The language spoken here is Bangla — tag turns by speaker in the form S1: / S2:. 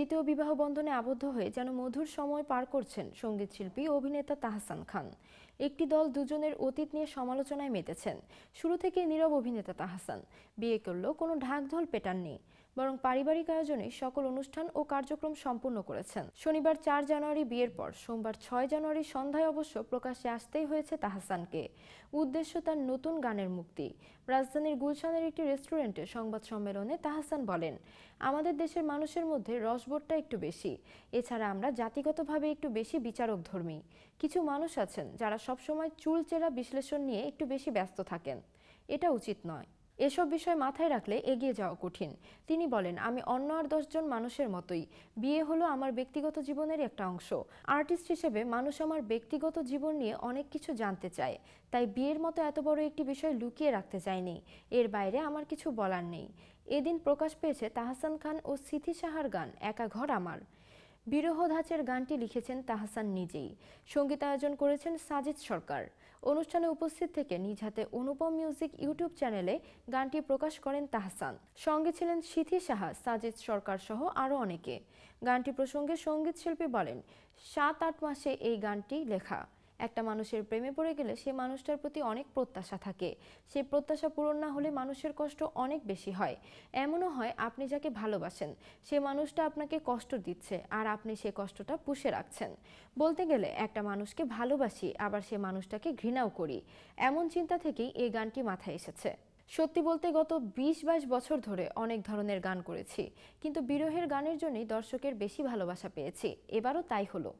S1: দ্বিতীয় বিবাহ বন্ধনে আবদ্ধ হয়ে যেন মধুর সময় পার করছেন সঙ্গীতশিল্পী ও অভিনেতা তাহসান খান। একটি দল দুজনের অতীত নিয়ে সমালোচনায় মেতেছেন। শুরু থেকে নীরব অভিনেতা তাহসান বিয়ে করলেও কোনো ঢাকঢোল পেটাননি, বরং পারিবারিক আয়োজনে সকল অনুষ্ঠান ও কার্যক্রম সম্পূর্ণ করেছেন। শনিবার 4 জানুয়ারি বিয়ের পর সোমবার 6 জানুয়ারি সন্ধ্যায় অবশ্য প্রকাশ্যে আসতেই হয়েছে তাহসানকে। উদ্দেশ্য তার নতুন গানের মুক্তি। রাজধানীর গুলশানের একটি রেস্টুরেন্টে সংবাদ সম্মেলনে তাহসান বলেন, আমাদের দেশের মানুষের মধ্যে রসবোধটা একটু বেশি। এছাড়া আমরা জাতিগতভাবে একটু বেশি বিচারকধর্মী। কিছু মানুষ আছেন যারা সবসময় চুলচেরা বিশ্লেষণ নিয়ে একটু বেশি ব্যস্ত থাকেন। এটা উচিত নয়। এসব বিষয় মাথায় রাখলে এগিয়ে যাওয়া কঠিন। তিনি বলেন, আমি অন্য আর 10 জন মানুষের মতোই। বিয়ে হলো আমার ব্যক্তিগত জীবনের একটা অংশ। আর্টিস্ট হিসেবে মানুষ আমার ব্যক্তিগত জীবন নিয়ে অনেক কিছু জানতে চায়, তাই বিয়ের মতো এত বড় একটি বিষয় লুকিয়ে রাখতে চাইনি। এর বাইরে আমার কিছু বলার নেই। এদিন প্রকাশ পেয়েছে তাহসান খান ও সিথি সাহার গান একা ঘর আমার। বিরহ ধাঁচের গানটি লিখেছেন তাহসান নিজেই। সঙ্গীতায়োজন করেছেন সাজিদ সরকার। অনুষ্ঠানে উপস্থিত থেকে নিজ হাতে অনুপম মিউজিক ইউটিউব চ্যানেলে গানটি প্রকাশ করেন তাহসান। সঙ্গে ছিলেন সিথি সাহা, সাজিদ সরকার সহ আরও অনেকে। গানটি প্রসঙ্গে সঙ্গীতশিল্পী বলেন, 7-8 মাসে এই গানটি লেখা। একটা মানুষের প্রেমে পড়ে গেলে সে মানুষটার প্রতি অনেক প্রত্যাশা থাকে। সেই প্রত্যাশা পূরণ না হলে মানুষের কষ্ট অনেক বেশি হয়। এমনও হয় আপনি যাকে ভালোবাসেন সে মানুষটা আপনাকে কষ্ট দিচ্ছে, আর আপনি সে কষ্টটা পুষে রাখছেন। বলতে গেলে একটা মানুষকে ভালোবাসি, আবার সে মানুষটাকে ঘৃণাও করি। এমন চিন্তা থেকেই এই গানটি মাথায় এসেছে। সত্যি বলতে গত 20-22 বছর ধরে অনেক ধরনের গান করেছি, কিন্তু বিরহের গানের জন্যই দর্শকের বেশি ভালোবাসা পেয়েছি। এবারও তাই হলো।